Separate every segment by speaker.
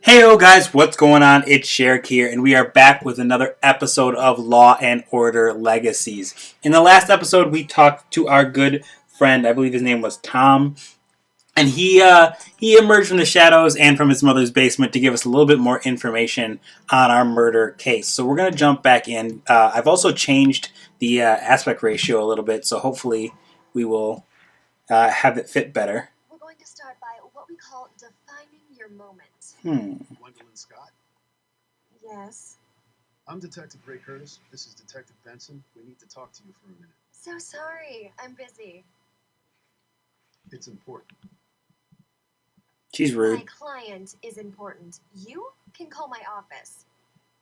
Speaker 1: Heyo guys, what's going on? It's Sherrick here, and we are back with another episode of Law and Order Legacies. In the last episode, we talked to our good friend, I believe his name was Tom, and he emerged from the shadows and from his mother's basement to give us a little bit more information on our murder case. So we're going to jump back in. I've also changed the aspect ratio a little bit, so hopefully we will have it fit better.
Speaker 2: We're going to start by what we call defining your moment.
Speaker 3: Gwendolyn Scott?
Speaker 2: Yes.
Speaker 3: I'm Detective Ray Curtis. This is Detective Benson. We need to talk to you for a minute.
Speaker 2: So sorry, I'm busy.
Speaker 3: It's important.
Speaker 1: She's rude.
Speaker 2: My client is important. You can call my office.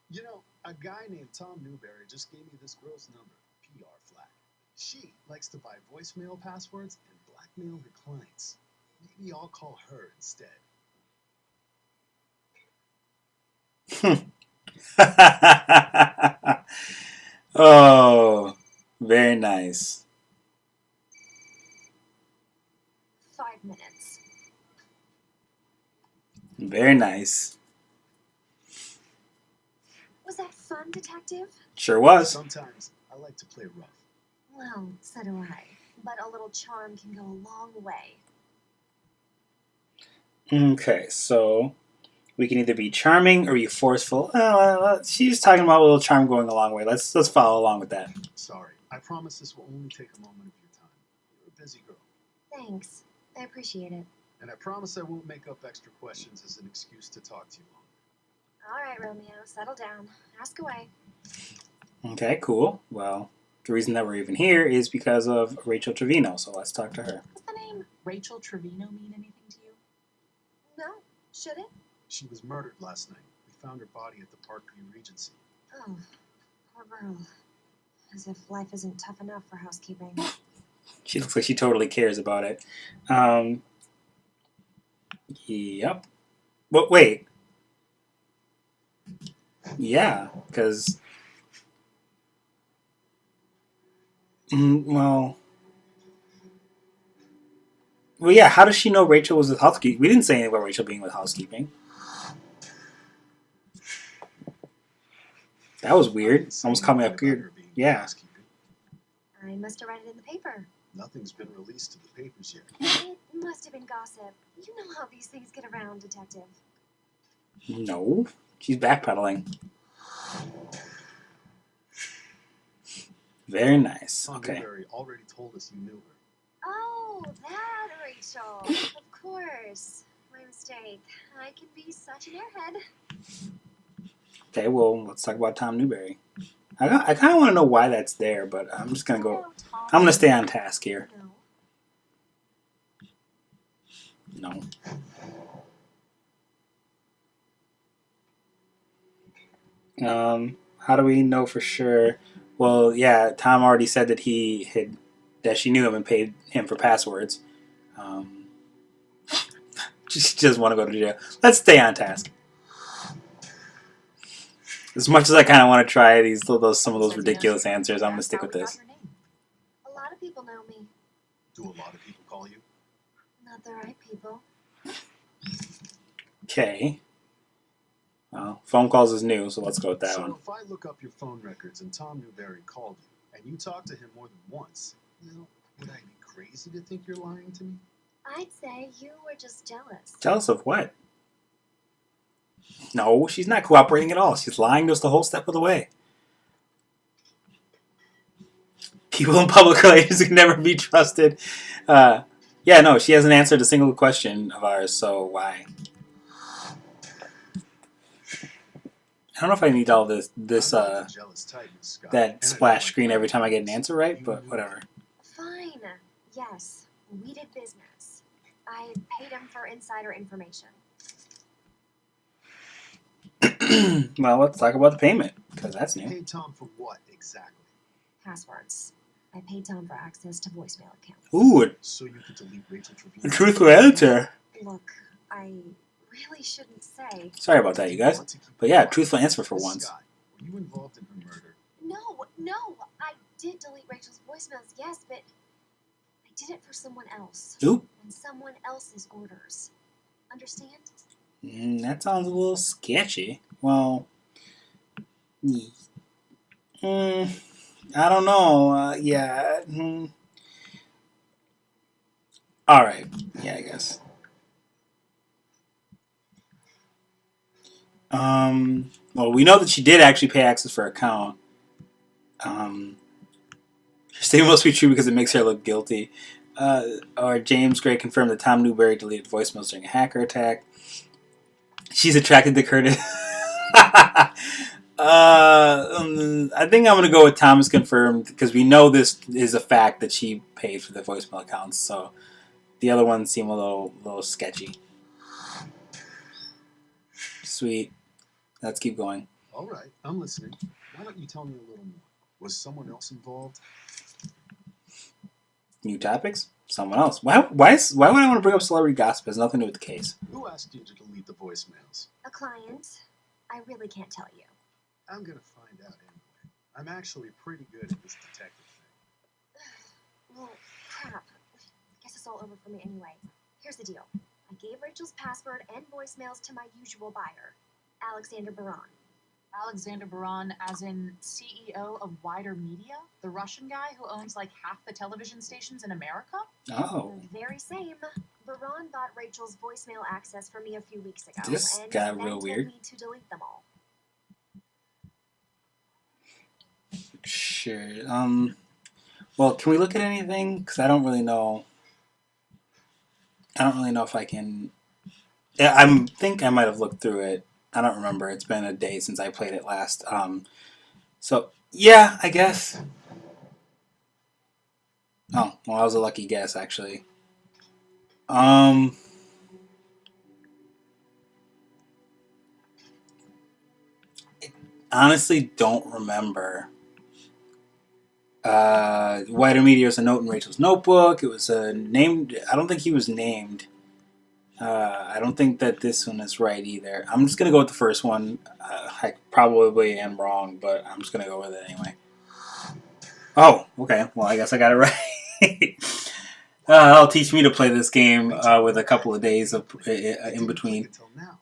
Speaker 3: You know, a guy named Tom Newberry just gave me this girl's number, PR flag. She likes to buy voicemail passwords and blackmail her clients. Maybe I'll call her instead.
Speaker 1: Oh, very nice.
Speaker 2: 5 minutes.
Speaker 1: Very nice.
Speaker 2: Was that fun, Detective?
Speaker 1: Sure was.
Speaker 3: Sometimes I like to play rough.
Speaker 2: Well, so do I. But a little charm can go a long way.
Speaker 1: Okay, so we can either be charming or be forceful. She's talking about a little charm going a long way. Let's follow along with that.
Speaker 3: Sorry. I promise this will only take a moment of your time. You're a busy girl.
Speaker 2: Thanks. I appreciate it.
Speaker 3: And I promise I won't make up extra questions as an excuse to talk to you longer.
Speaker 2: All right, Romeo, settle down. Ask away.
Speaker 1: Okay, cool. Well, the reason that we're even here is because of Rachel Trevino, so let's talk to her.
Speaker 2: What's the name?
Speaker 4: Rachel Trevino mean anything to you?
Speaker 2: No? Should it?
Speaker 3: She was murdered last night. We found her body at the Parkview Regency.
Speaker 2: Oh, poor girl. As if life isn't tough enough for housekeeping.
Speaker 1: She looks like she totally cares about it. Yep. But wait. Yeah, because... Well, yeah, how does she know Rachel was with housekeeping? We didn't say anything about Rachel being with housekeeping. That was weird. Almost caught me up weird. Yeah.
Speaker 2: I must have read it in the paper.
Speaker 3: Nothing's been released to the papers yet.
Speaker 2: It must have been gossip. You know how these things get around, Detective.
Speaker 1: No. She's backpedaling. Very nice.
Speaker 3: Tom
Speaker 1: Okay.
Speaker 3: Newberry already told us you knew her.
Speaker 2: Oh, that Rachel. Of course. My mistake. I can be such an airhead.
Speaker 1: Okay, well, let's talk about Tom Newberry. I kind of want to know why that's there, but I'm just going to go... I'm going to stay on task here. No. How do we know for sure? Well, yeah, Tom already said that that she knew him and paid him for passwords. She doesn't want to go to jail. Let's stay on task. As much as I kind of want to try some of those ridiculous answers, I'm going to stick with this.
Speaker 2: A lot of people know me.
Speaker 3: Do a lot of people call you?
Speaker 2: Not the right people.
Speaker 1: Okay. Well, phone calls is new, so let's go with that one.
Speaker 3: So if I look up your phone records and Tom Newberry called you, and you talked to him more than once, would I be crazy to think you're lying to me?
Speaker 2: I'd say you were just jealous.
Speaker 1: Jealous of what? No, she's not cooperating at all. She's lying just the whole step of the way. People in public relations can never be trusted. Yeah, no, she hasn't answered a single question of ours, so why? I don't know if I need all that splash screen every time I get an answer right, but whatever.
Speaker 2: Fine. Yes, we did business. I paid him for insider information.
Speaker 1: Well, let's talk about the payment, because that's new.
Speaker 3: Paid Tom for what exactly?
Speaker 2: Passwords. I paid Tom for access to voicemail accounts.
Speaker 1: Ooh,
Speaker 3: So you could delete Rachel
Speaker 1: a
Speaker 3: Trevino?
Speaker 1: truthful answer.
Speaker 2: Look, I really shouldn't say.
Speaker 1: Sorry about that, you guys. But yeah, truthful answer for once.
Speaker 3: Scott, were you involved in her murder?
Speaker 2: No, I did delete Rachel's voicemails, yes, but I did it for someone else.
Speaker 1: Oop.
Speaker 2: And someone else's orders. Understand?
Speaker 1: That sounds a little sketchy. Well, I don't know. Yeah. All right. Yeah, I guess. Well, we know that she did actually pay access for her account. Her statement must be true because it makes her look guilty. Or James Gray confirmed that Tom Newberry deleted voicemails during a hacker attack. She's attracted to Curtis. I think I'm gonna go with Thomas confirmed because we know this is a fact that she paid for the voicemail accounts. So the other ones seem a little sketchy. Sweet. Let's keep going.
Speaker 3: All right, I'm listening. Why don't you tell me a little more? Was someone else involved?
Speaker 1: New topics? Someone else. Why would I want to bring up celebrity gossip? It has nothing to do with the case.
Speaker 3: Who asked you to delete the voicemails?
Speaker 2: A client. I really can't tell you.
Speaker 3: I'm gonna find out anyway. I'm actually pretty good at this detective thing.
Speaker 2: Well, crap. Guess it's all over for me anyway. Here's the deal. I gave Rachel's password and voicemails to my usual buyer, Alexander Braun.
Speaker 4: Alexander Braun, as in CEO of Wider Media? The Russian guy who owns like half the television stations in America?
Speaker 1: Oh.
Speaker 2: The very same. Braun bought Rachel's voicemail access from me a few weeks ago.
Speaker 1: This
Speaker 2: and
Speaker 1: got
Speaker 2: then
Speaker 1: real
Speaker 2: told
Speaker 1: weird.
Speaker 2: me to delete them all.
Speaker 1: Sure. Well, can we look at anything? Because I don't really know. I don't really know if I can. Yeah, I think I might have looked through it. I don't remember. It's been a day since I played it last. So yeah, I guess. Oh, well, that was a lucky guess, actually. I honestly don't remember. Wider Media was a note in Rachel's notebook. It was named. I don't think he was named. I don't think that this one is right either. I'm just gonna go with the first one. I probably am wrong, but I'm just gonna go with it anyway. Oh, okay. Well, I guess I got it right. That'll teach me to play this game with a couple of days of in between.
Speaker 3: Until now.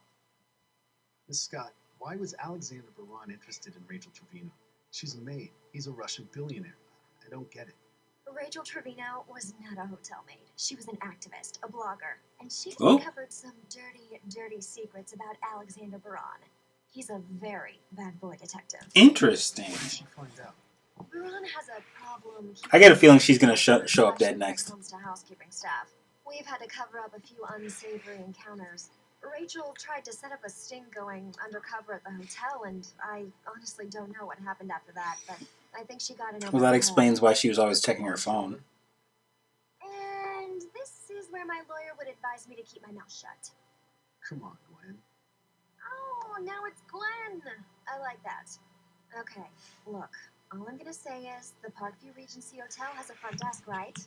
Speaker 3: Miss Scott, why was Alexander Braun interested in Rachel Trevino? She's a maid. He's a Russian billionaire. I don't get it.
Speaker 2: Rachel Trevino was not a hotel maid. She was an activist, a blogger, and she
Speaker 1: Oh.
Speaker 2: uncovered some dirty secrets about Alexander Braun. He's a very bad boy detective.
Speaker 1: Interesting.
Speaker 3: What did she find out?
Speaker 2: Braun has a problem.
Speaker 1: I get a feeling she's gonna show up dead next.
Speaker 2: When it comes to housekeeping staff, we've had to cover up a few unsavory encounters. Rachel tried to set up a sting going undercover at the hotel, and I honestly don't know what happened after that, but I think she got in over
Speaker 1: Well, that
Speaker 2: her
Speaker 1: explains
Speaker 2: head.
Speaker 1: why she was always checking her phone.
Speaker 2: And this is where my lawyer would advise me to keep my mouth shut.
Speaker 3: Come on, Gwen.
Speaker 2: Oh, now it's Glenn. I like that. Okay, look, all I'm gonna say is the Parkview Regency Hotel has a front desk, right?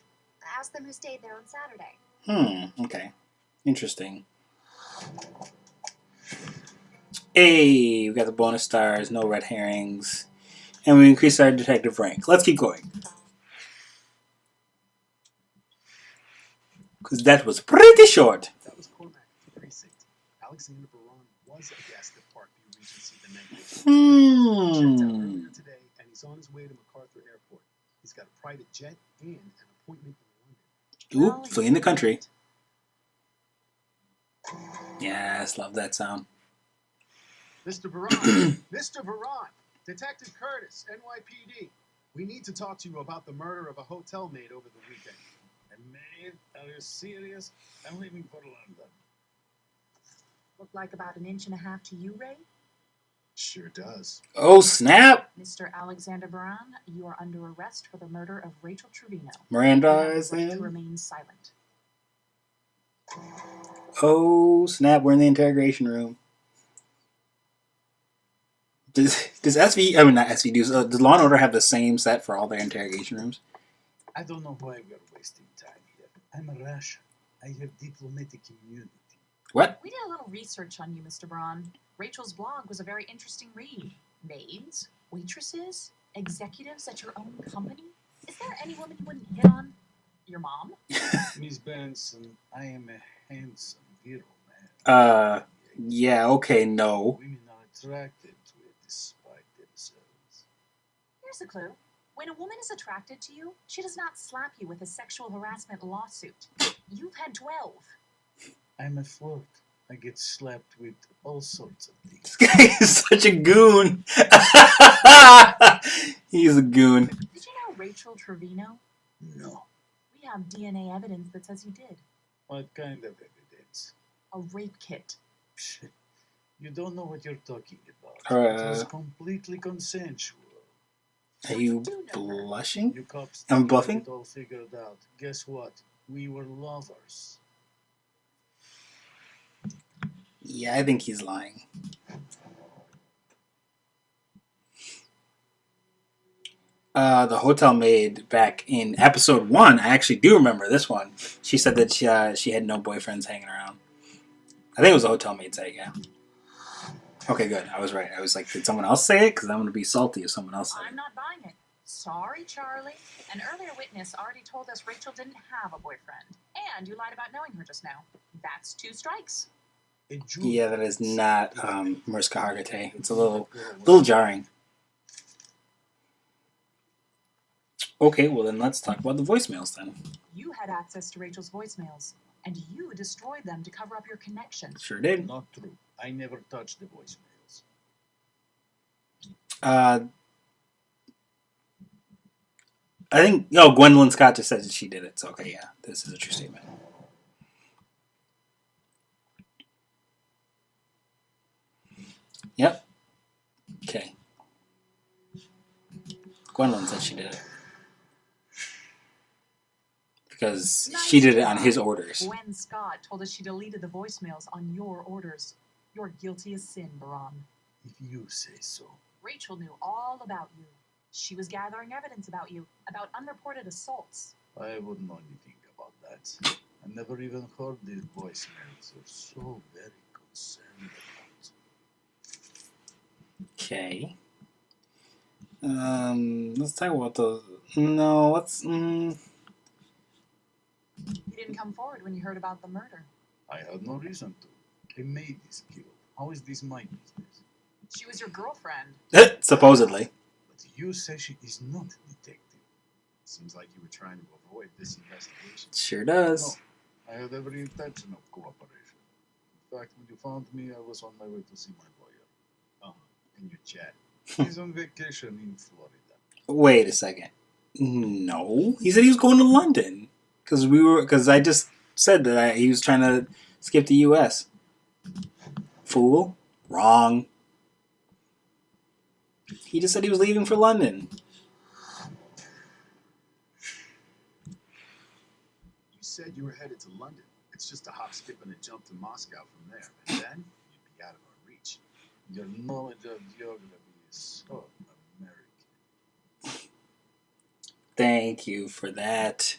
Speaker 2: Ask them who stayed there on Saturday.
Speaker 1: Okay. Interesting. Hey, we got the bonus stars, no red herrings, and we increased our detective rank. Let's keep going. Because that was pretty short.
Speaker 3: That was Cormac Precinct. Alexander Braun was a guest at Parkview Regency the night before. Checked out earlier today, and he's on his way to MacArthur Airport. He's got a private jet and an appointment in London.
Speaker 1: Oop, fleeing the country. Yes, love that sound.
Speaker 3: Mr. Braun, Mr. Braun, Detective Curtis, NYPD. We need to talk to you about the murder of a hotel maid over the weekend.
Speaker 5: A maid? Are you serious? I'm leaving for London.
Speaker 4: Look like about an inch and a half to you, Ray?
Speaker 3: Sure does.
Speaker 1: Oh, snap!
Speaker 4: Mr. Alexander Braun, you are under arrest for the murder of Rachel Trevino.
Speaker 1: Miranda
Speaker 4: You have
Speaker 1: is
Speaker 4: the right to
Speaker 1: in.
Speaker 4: remain silent.
Speaker 1: Oh, snap, we're in the interrogation room. Does SV, I mean not SV, does Law & Order have the same set for all their interrogation rooms?
Speaker 5: I don't know why we're wasting time here. I'm a Russian. I have diplomatic immunity.
Speaker 1: What?
Speaker 4: We did a little research on you, Mr. Braun. Rachel's blog was a very interesting read. Maids, waitresses, executives at your own company. Is there any woman you wouldn't hit on? Your mom?
Speaker 5: Miss Benson, I am a handsome hero, man.
Speaker 1: Yeah, okay, no.
Speaker 5: Women are attracted to it despite themselves.
Speaker 4: Here's a clue. When a woman is attracted to you, she does not slap you with a sexual harassment lawsuit. You've had 12.
Speaker 5: I'm a flirt. I get slapped with all sorts of things.
Speaker 1: This guy is such a goon. He's a goon.
Speaker 4: Did you know Rachel Trevino?
Speaker 5: No.
Speaker 4: We have DNA evidence that says you did.
Speaker 5: What kind of evidence?
Speaker 4: A rape kit.
Speaker 5: Psh, you don't know what you're talking about.
Speaker 1: Uh,
Speaker 5: It was completely consensual.
Speaker 1: Are you
Speaker 4: do know her.
Speaker 1: blushing?
Speaker 5: You cops
Speaker 1: I'm
Speaker 5: think you have
Speaker 1: bluffing?
Speaker 5: it all figured out. Guess what? We were lovers.
Speaker 1: Yeah, I think he's lying. The hotel maid back in episode 1, I actually do remember this one. She said that she had no boyfriends hanging around. I think it was the hotel maid say, yeah. Okay, good. I was right. I was like, did someone else say it? Because I'm going to be salty if someone else said
Speaker 4: I'm
Speaker 1: it.
Speaker 4: not buying it. Sorry, Charlie. An earlier witness already told us Rachel didn't have a boyfriend. And you lied about knowing her just now. That's 2 strikes.
Speaker 1: Yeah, that is not Mariska Hargitay. It's a little jarring. Okay, well then let's talk about the voicemails then.
Speaker 4: You had access to Rachel's voicemails, and you destroyed them to cover up your connection.
Speaker 1: Sure did.
Speaker 5: Not true. I never touched the voicemails.
Speaker 1: I think, Gwendolyn Scott just said that she did it. So, okay, yeah, this is a true statement. Yep. Okay. Gwendolyn said she did it. Because she did it on his orders.
Speaker 4: Gwen Scott told us she deleted the voicemails on your orders. You're guilty as sin, Braun.
Speaker 5: If you say so.
Speaker 4: Rachel knew all about you. She was gathering evidence about you, about unreported assaults.
Speaker 5: I wouldn't know anything about that. I never even heard these voicemails. They're so very concerned about.
Speaker 1: Okay. Let's talk about the... No, let's...
Speaker 4: You didn't come forward when you heard about the murder.
Speaker 5: I had no reason to. A maid is killed. How is this my business?
Speaker 4: She was your girlfriend.
Speaker 1: Supposedly.
Speaker 5: But you say she is not a detective.
Speaker 3: Seems like you were trying to avoid this investigation.
Speaker 1: Sure does.
Speaker 5: No, I had every intention of cooperation. In fact, when you found me, I was on my way to see my lawyer.
Speaker 3: In your jet.
Speaker 5: He's on vacation in Florida.
Speaker 1: Wait a second. No. He said he was going to London. Because I just said that he was trying to skip the U.S. Fool. Wrong. He just said he was leaving for London.
Speaker 3: You said you were headed to London. It's just a hop, skip, and a jump to Moscow from there. And then you'd be out of our reach.
Speaker 5: Your knowledge of geography is so American.
Speaker 1: Thank you for that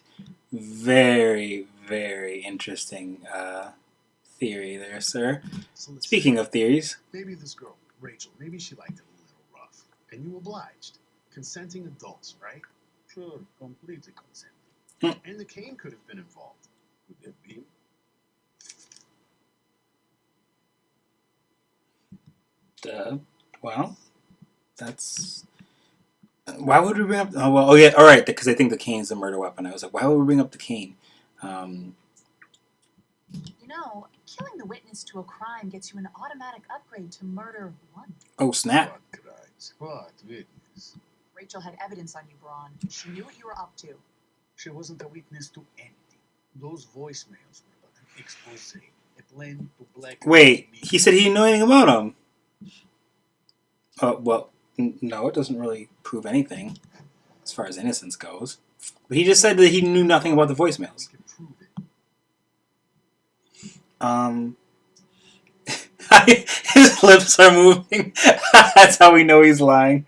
Speaker 1: very, very interesting theory there, sir.
Speaker 3: So let's
Speaker 1: Speaking of theories,
Speaker 3: maybe this girl, Rachel, maybe she liked it a little rough. And you obliged. Consenting adults, right?
Speaker 5: Sure, completely consenting.
Speaker 3: And the cane could have been involved.
Speaker 5: Could have been.
Speaker 1: well, that's... Why would we bring up... Oh, yeah, all right, because I think the cane's the murder weapon. I was like, why would we bring up the cane?
Speaker 4: You know, killing the witness to a crime gets you an automatic upgrade to murder 1.
Speaker 1: Oh, snap.
Speaker 5: What crimes? What witness?
Speaker 4: Rachel had evidence on you, Braun. She knew what you were up to.
Speaker 5: She wasn't a witness to anything. Those voicemails were but an expose, a plan to black.
Speaker 1: Wait, he said he didn't know anything about him. Well, no, it doesn't really prove anything as far as innocence goes. But he just said that he knew nothing about the voicemails.
Speaker 3: We can prove it.
Speaker 1: His lips are moving. That's how we know he's lying.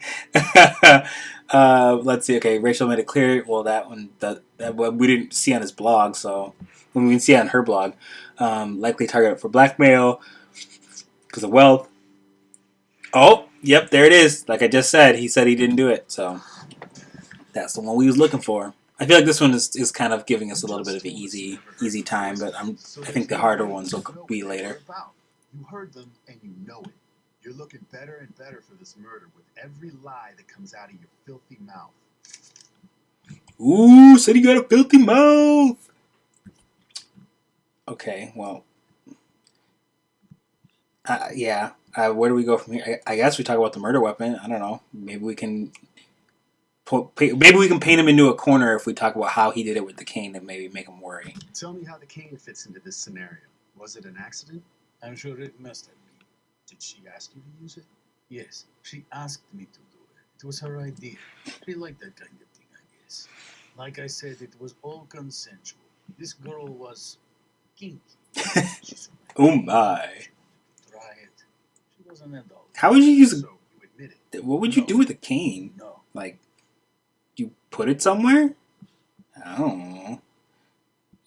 Speaker 1: Let's see. Okay, Rachel made it clear. Well, that we didn't see on his blog, so when we can see it on her blog, likely target for blackmail because of wealth. Oh, yep, there it is. Like I just said, he said he didn't do it, so that's the one we was looking for. I feel like this one is kind of giving us a little bit of an easy time, but I think the harder ones will be later.
Speaker 3: You heard them, and you know it. You're looking better and better for this murder with every lie that comes out of your filthy mouth.
Speaker 1: Ooh, said he got a filthy mouth. Okay, well, yeah. Where do we go from here? I guess we talk about the murder weapon. I don't know. Maybe we can paint him into a corner if we talk about how he did it with the cane and maybe make him worry.
Speaker 3: Tell me how the cane fits into this scenario. Was it an accident?
Speaker 5: I'm sure it must have been.
Speaker 3: Did she ask you to use it?
Speaker 5: Yes, she asked me to do it. It was her idea. She liked that kind of thing, I guess. Like I said, it was all consensual. This girl was kinky.
Speaker 1: Oh my.
Speaker 5: Try it. She was an adult.
Speaker 1: How would you use
Speaker 3: So you admit it.
Speaker 1: what would you do with a cane?
Speaker 5: No.
Speaker 1: Like, you put it somewhere? I don't know.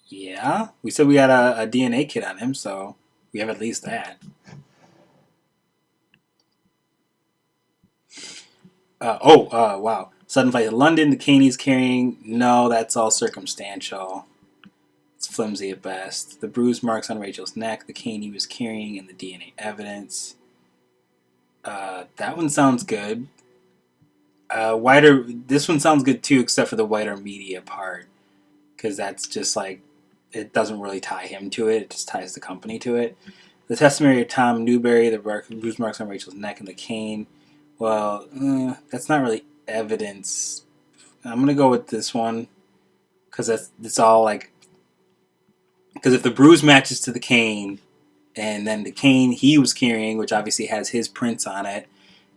Speaker 1: Yeah. We said we had a DNA kit on him, so we have at least that. Wow. Sudden fight in London, the cane he's carrying. No, that's all circumstantial. It's flimsy at best. The bruise marks on Rachel's neck, the cane he was carrying, and the DNA evidence. That one sounds good. This one sounds good too, except for the wider media part. Because that's just like, it doesn't really tie him to it, it just ties the company to it. The testimony of Tom Newberry, the bruise marks on Rachel's neck, and the cane. Well, that's not really evidence. I'm going to go with this one. Because it's all like... Because if the bruise matches to the cane, and then the cane he was carrying, which obviously has his prints on it,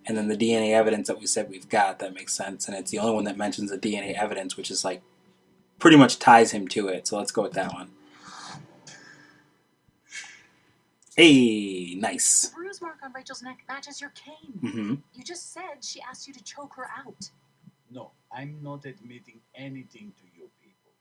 Speaker 1: and then the DNA evidence that we said we've got, that makes sense. And it's the only one that mentions the DNA evidence, which is like pretty much ties him to it. So let's go with that one. Hey, nice.
Speaker 4: The bruise mark on Rachel's neck matches your cane.
Speaker 1: Mm-hmm.
Speaker 4: You just said she asked you to choke her out.
Speaker 5: No, I'm not admitting anything to you people.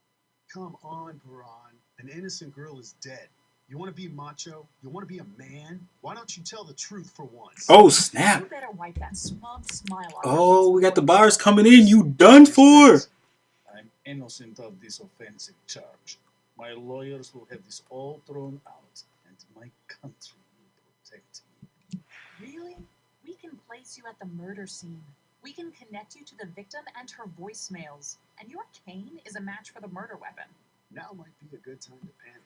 Speaker 3: Come on, Braun. An innocent girl is dead. You want to be macho? You want to be a man? Why don't you tell the truth for once?
Speaker 1: Oh, snap.
Speaker 4: You better wipe that smug smile off.
Speaker 1: Oh, we got the bars coming in. You done for.
Speaker 5: I'm innocent of this offensive charge. My lawyers will have this all thrown out, and my country will protect me.
Speaker 4: Really? We can place you at the murder scene. We can connect you to the victim and her voicemails. And your cane is a match for the murder weapon.
Speaker 3: Now might be a good time to panic.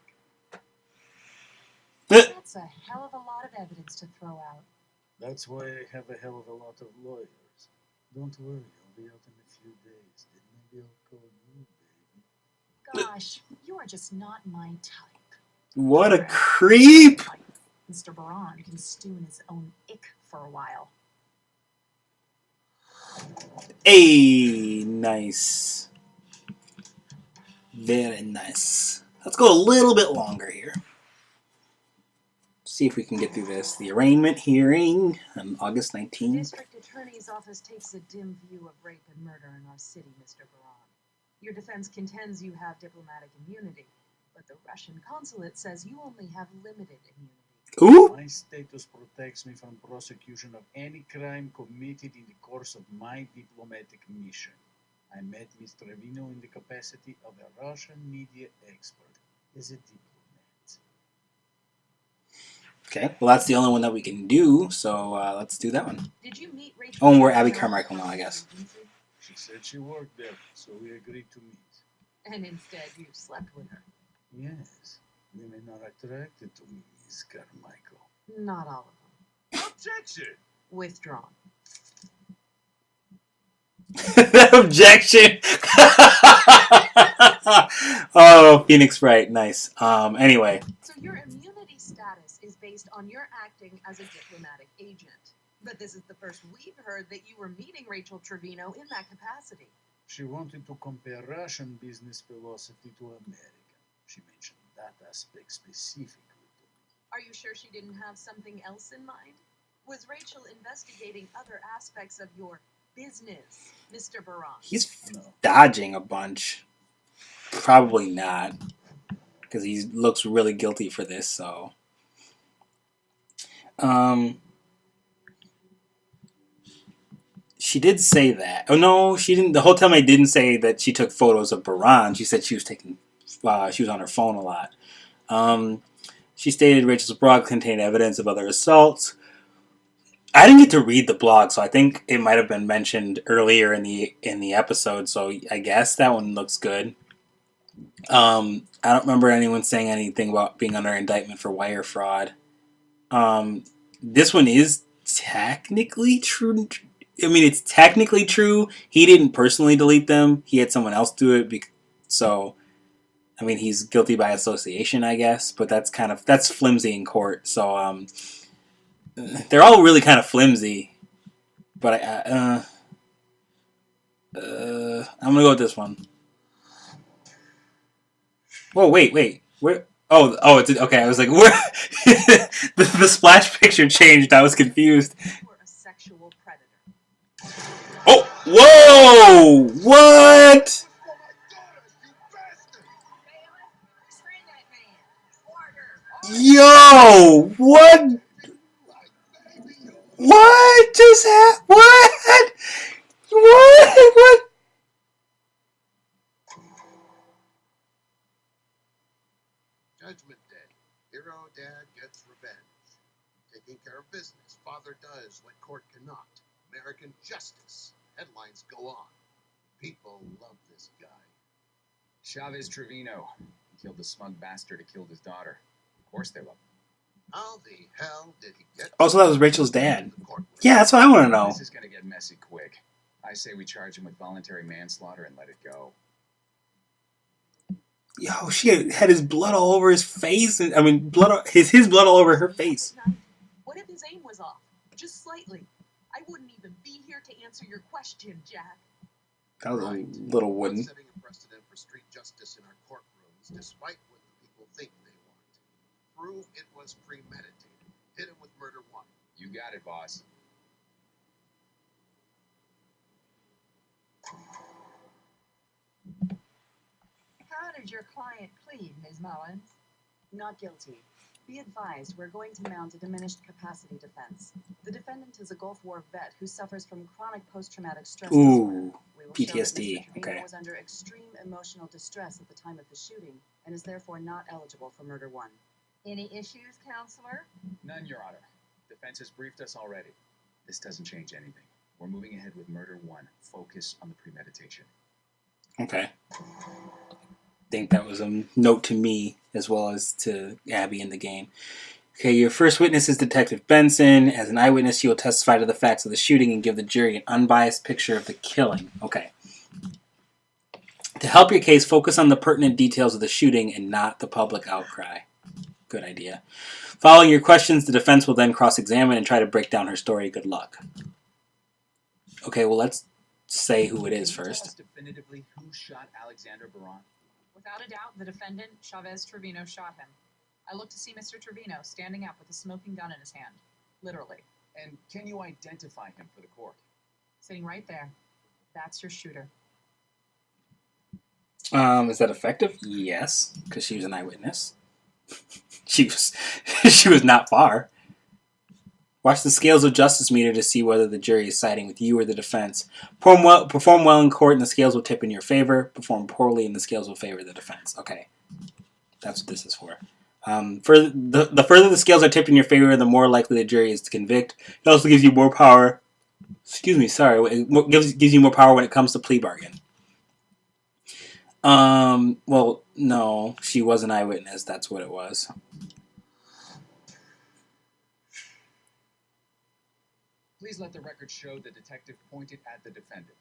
Speaker 4: That's a hell of a lot of evidence to throw out.
Speaker 5: That's why I have a hell of a lot of lawyers. Don't worry, I'll be out in a few days. Then maybe I'll call you, baby.
Speaker 4: Gosh, you are just not my type.
Speaker 1: What a creep.
Speaker 4: Mr. Braun can stew in his own ick for a while.
Speaker 1: Hey, nice. Very nice. Let's go a little bit longer here. See if we can get through this. The arraignment hearing on August 19th.
Speaker 4: The district attorney's office takes a dim view of rape and murder in our city, Mr. Braun. Your defense contends you have diplomatic immunity, but the Russian consulate says you only have limited immunity.
Speaker 1: Ooh.
Speaker 5: My status protects me from prosecution of any crime committed in the course of my diplomatic mission. I met Ms. Trevino in the capacity of a Russian media expert as a diplomat.
Speaker 1: Okay, well that's the only one that we can do, so let's do that one.
Speaker 4: Did you meet Rachel?
Speaker 1: Oh, and we're Abby Carmichael now, I guess.
Speaker 5: She said she worked there, so we agreed to meet.
Speaker 4: And instead you slept with her.
Speaker 5: Yes, women are attracted to me, Miss Carmichael.
Speaker 4: Not all of them.
Speaker 3: Objection!
Speaker 4: Withdrawn.
Speaker 1: Objection. Oh, Phoenix Wright, nice. Anyway.
Speaker 4: So your immunity status is based on your acting as a diplomatic agent. But this is the first we've heard that you were meeting Rachel Trevino in that capacity.
Speaker 5: She wanted to compare Russian business philosophy to American. She mentioned that aspect specifically to me.
Speaker 4: Are you sure she didn't have something else in mind? Was Rachel investigating other aspects of your business, Mr. Braun?
Speaker 1: He's dodging a bunch. Probably not. Because he looks really guilty for this, so. She did say that. Oh, no, she didn't. The hotel maid didn't say that she took photos of Braun. She said she was taking, she was on her phone a lot. She stated Rachel's blog contained evidence of other assaults. I didn't get to read the blog, so I think it might have been mentioned earlier in the episode. So I guess that one looks good. I don't remember anyone saying anything about being under indictment for wire fraud. This one is technically true. I mean, it's technically true. He didn't personally delete them. He had someone else do it. So, I mean, he's guilty by association, I guess. But that's flimsy in court. So, they're all really kind of flimsy. But I'm gonna go with this one. Whoa, wait, where? Oh, it's okay. I was like, where? the splash picture changed. I was confused.
Speaker 4: You were a sexual predator.
Speaker 1: Oh, whoa! What? Yo, what? What just happened? What? What?
Speaker 3: Judgment Day. Hero dad gets revenge. Taking care of business. Father does what court cannot. American justice. Headlines go on. People love this guy.
Speaker 6: Chavez Trevino. He killed the smug bastard who killed his daughter. Of course they love him.
Speaker 3: How the hell did he get?
Speaker 1: Also, that was Rachel's dad.
Speaker 3: The court with
Speaker 1: Yeah, that's what I want to know.
Speaker 6: This is going to get messy quick. I say we charge him with voluntary manslaughter and let it go.
Speaker 1: Yo, she had his blood all over his face. I mean, his blood all over her face.
Speaker 4: What if his aim was off? Just slightly. I wouldn't even be here to answer your question, Jack.
Speaker 1: That was
Speaker 3: Right.
Speaker 1: a little wooden.
Speaker 3: Setting a precedent for street justice in our courtrooms, despite what the people think they want. Prove it was premeditated. Hit him with murder one.
Speaker 6: You got it, boss.
Speaker 7: How did your client plead, Ms. Mullins? Not guilty. Be advised, we're going to mount a diminished capacity defense. The defendant is a Gulf War vet who suffers from chronic post-traumatic stress disorder.
Speaker 1: Ooh,
Speaker 7: We will
Speaker 1: PTSD,
Speaker 7: show that Mr. Trevino
Speaker 1: okay.
Speaker 7: was under extreme emotional distress at the time of the shooting and is therefore not eligible for murder one.
Speaker 8: Any issues, counselor?
Speaker 6: None, Your Honor. Defense has briefed us already. This doesn't change anything. We're moving ahead with murder one. Focus on the premeditation.
Speaker 1: Okay. I think that was a note to me as well as to Abby in the game. Okay, your first witness is Detective Benson. As an eyewitness, she will testify to the facts of the shooting and give the jury an unbiased picture of the killing. Okay. To help your case, focus on the pertinent details of the shooting and not the public outcry. Good idea. Following your questions, the defense will then cross-examine and try to break down her story. Good luck. Okay, well, let's say who it is
Speaker 6: Can you tell
Speaker 1: first.
Speaker 6: us definitively who shot Alexander Braun?
Speaker 8: Without a doubt, the defendant, Chavez Trevino, shot him. I looked to see Mr. Trevino standing up with a smoking gun in his hand. Literally.
Speaker 6: And can you identify him for the court?
Speaker 8: Sitting right there. That's your shooter.
Speaker 1: Is that effective? Yes, because she was an eyewitness. she was not far. Watch the scales of justice meter to see whether the jury is siding with you or the defense. Perform well in court and the scales will tip in your favor. Perform poorly and the scales will favor the defense. Okay. That's what this is for. The further the scales are tipped in your favor, the more likely the jury is to convict. It also gives you more power. It gives you more power when it comes to plea bargain. Well, no. She was an eyewitness. That's what it was.
Speaker 6: Please let the record show the detective pointed at the defendant.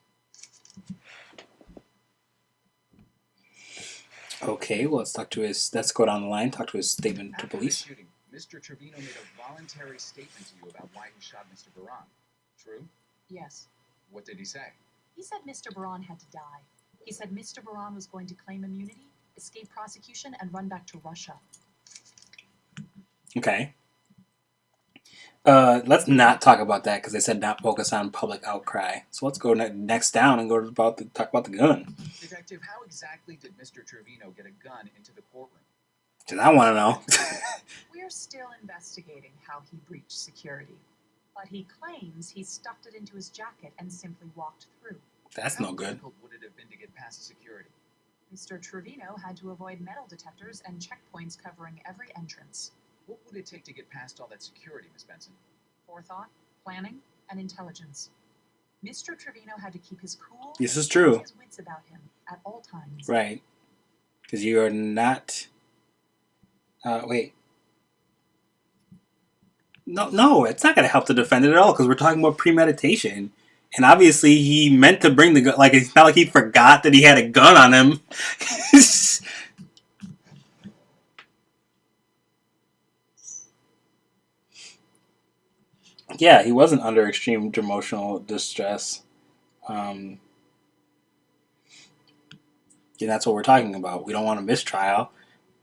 Speaker 1: Okay, well, let's go down the line, talk to his statement to
Speaker 6: After
Speaker 1: police.
Speaker 6: the shooting, Mr. Trevino made a voluntary statement to you about why he shot Mr. Braun. True?
Speaker 8: Yes.
Speaker 6: What did he say?
Speaker 8: He said Mr. Braun had to die. He said Mr. Braun was going to claim immunity, escape prosecution, and run back to Russia.
Speaker 1: Okay. Let's not talk about that because they said not focus on public outcry. So let's go next down and talk about the gun.
Speaker 6: Detective, how exactly did Mr. Trevino get a gun into the courtroom?
Speaker 1: Because I want to know.
Speaker 8: We're still investigating how he breached security. But he claims he stuffed it into his jacket and simply walked through.
Speaker 1: That's
Speaker 6: How
Speaker 1: no good.
Speaker 6: difficult would it have been to get past security?
Speaker 8: Mr. Trevino had to avoid metal detectors and checkpoints covering every entrance.
Speaker 6: What would it take to get past all that security, Miss Benson?
Speaker 8: Forethought, planning, and intelligence. Mr. Trevino had to keep his cool
Speaker 1: This is true.
Speaker 8: and his wits about him at all times.
Speaker 1: Right. Because you are not... wait. No, it's not going to help the defendant at all because we're talking about premeditation. And obviously he meant to bring the gun. Like, it's not like he forgot that he had a gun on him. Yeah, he wasn't under extreme emotional distress. And that's what we're talking about. We don't want a mistrial.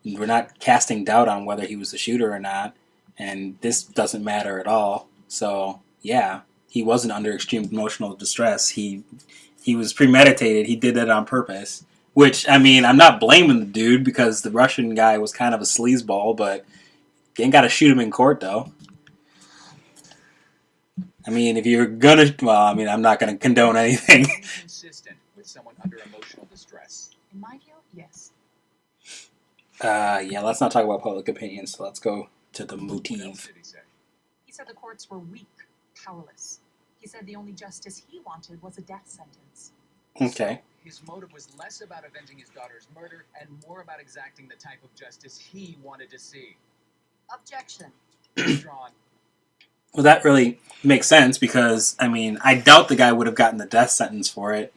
Speaker 1: We're not casting doubt on whether he was the shooter or not. And this doesn't matter at all. So, yeah, he wasn't under extreme emotional distress. He was premeditated. He did that on purpose. Which, I mean, I'm not blaming the dude because the Russian guy was kind of a sleazeball, but you ain't got to shoot him in court, though. I mean, if you're gonna... Well, I mean, I'm not going to condone anything.
Speaker 6: Inconsistent with someone under emotional distress.
Speaker 8: In my view, yes.
Speaker 1: Yeah, let's not talk about public opinion, so let's go to the
Speaker 6: What else
Speaker 1: motive.
Speaker 6: did he say?
Speaker 8: He said the courts were weak, powerless. He said the only justice he wanted was a death sentence.
Speaker 1: Okay.
Speaker 6: His motive was less about avenging his daughter's murder and more about exacting the type of justice he wanted to see.
Speaker 7: Objection.
Speaker 6: Drawn.
Speaker 1: Well, that really makes sense because, I mean, I doubt the guy would have gotten the death sentence for it.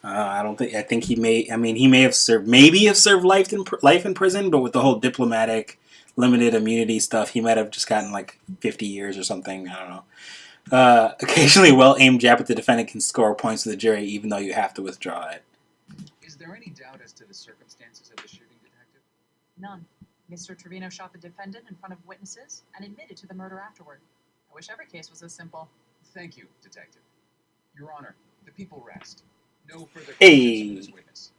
Speaker 1: I think he may. I mean, he may have served, life in prison, but with the whole diplomatic, limited immunity stuff, he might have just gotten like 50 years or something. I don't know. Occasionally, well-aimed jab at the defendant can score points to the jury, even though you have to withdraw it.
Speaker 6: Is there any doubt as to the circumstances of the shooting, Detective?
Speaker 8: None. Mr. Trevino shot the defendant in front of witnesses and admitted to the murder afterward. I wish every case was as simple.
Speaker 6: Thank you, Detective. Your Honor, the people rest. No further questions
Speaker 1: Hey.
Speaker 6: from this witness.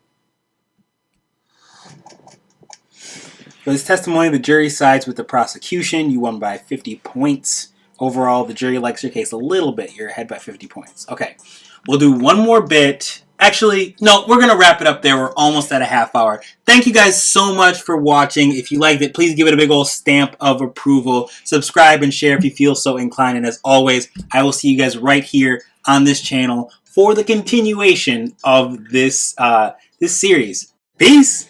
Speaker 1: For this testimony, the jury sides with the prosecution. You won by 50 points. Overall, the jury likes your case a little bit. You're ahead by 50 points. Okay, we'll do one more bit. Actually, no, we're going to wrap it up there. We're almost at a half hour. Thank you guys so much for watching. If you liked it, please give it a big old stamp of approval. Subscribe and share if you feel so inclined. And as always, I will see you guys right here on this channel for the continuation of this series. Peace!